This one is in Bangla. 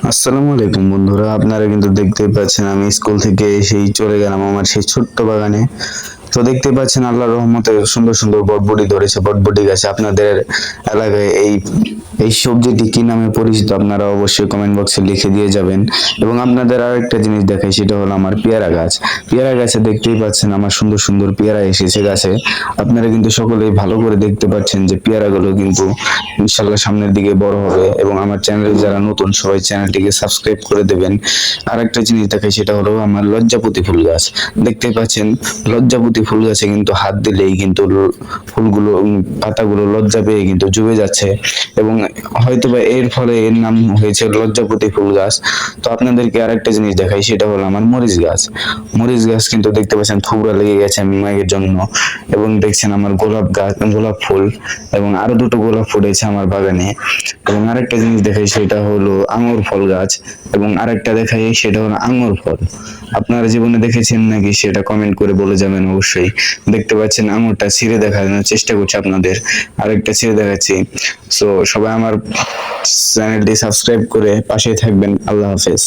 আসসালামু আলাইকুম বন্ধুরা, আপনারা কিন্তু দেখতেই পাচ্ছেন আমি স্কুল থেকে এসেই চলে গেলাম আমার সেই ছোট্ট বাগানে। তো দেখতেই পাচ্ছেন আল্লাহর রহমতে সুন্দর সুন্দর বটবটি ধরেছে, বটবটি গাছে। আপনাদের এলাকায় এই সবজিটি কি নামে পরিচিত আপনারা অবশ্যই কমেন্ট বক্সে লিখে দিয়ে যাবেন। এবং আপনাদের আরেকটা জিনিস দেখাই, সেটা হলো আমার পেয়ারা গাছ। পেয়ারা গাছে দেখতেই পাচ্ছেন আমার সুন্দর সুন্দর পেয়ারা এসেছে গাছে। আপনারা কিন্তু সকলেই ভালো করে দেখতে পাচ্ছেন যে পেয়ারাগুলো কিন্তু ইনশাল্লাহ সামনের দিকে বড় হবে। এবং আমার চ্যানেলে যারা নতুন সবাই চ্যানেলটিকে সাবস্ক্রাইব করে দেবেন। আর একটা জিনিস দেখাই, সেটা হলো আমার লজ্জাপতি ফুল গাছ। দেখতে পাচ্ছেন লজ্জাপতি ফুল গাছে কিন্তু হাত দিলেই কিন্তু ফুলগুলো পাতাগুলো লজ্জা পেয়ে কিন্তু জুবে যাচ্ছে। এবং হয়তোবা এর ফলে এর নাম হয়েছে লজ্জাপতি ফুল গাছ। তো আপনাদেরকে আরেকটা জিনিস দেখাই, সেটা হলো আমার মরিচ গাছ। মরিচ গাছ কিন্তু দেখতে পাচ্ছেন থুবড়া লেগে গেছে আমি মায়ের জন্য। এবং দেখছেন আমার গোলাপ গাছ, গোলাপ ফুল এবং আরো দুটো গোলাপ ফুটেছে আমার বাগানে। এবং আরেকটা জিনিস দেখাই, সেটা হলো আঙুর ফল গাছ। এবং আরেকটা দেখাই, সেটা হলো আঙুর ফল। আপনারা জীবনে দেখেছেন নাকি সেটা কমেন্ট করে বলে যাবেন অবশ্যই। দেখতে পাচ্ছেন আঙুরটা ছিঁড়ে দেখানোর চেষ্টা করছি আপনাদের, আরেকটা ছিঁড়ে দেখাচ্ছি। সো সবাই আমার চ্যানেলটি সাবস্ক্রাইব করে পাশে থাকবেন। আল্লাহ হাফেজ।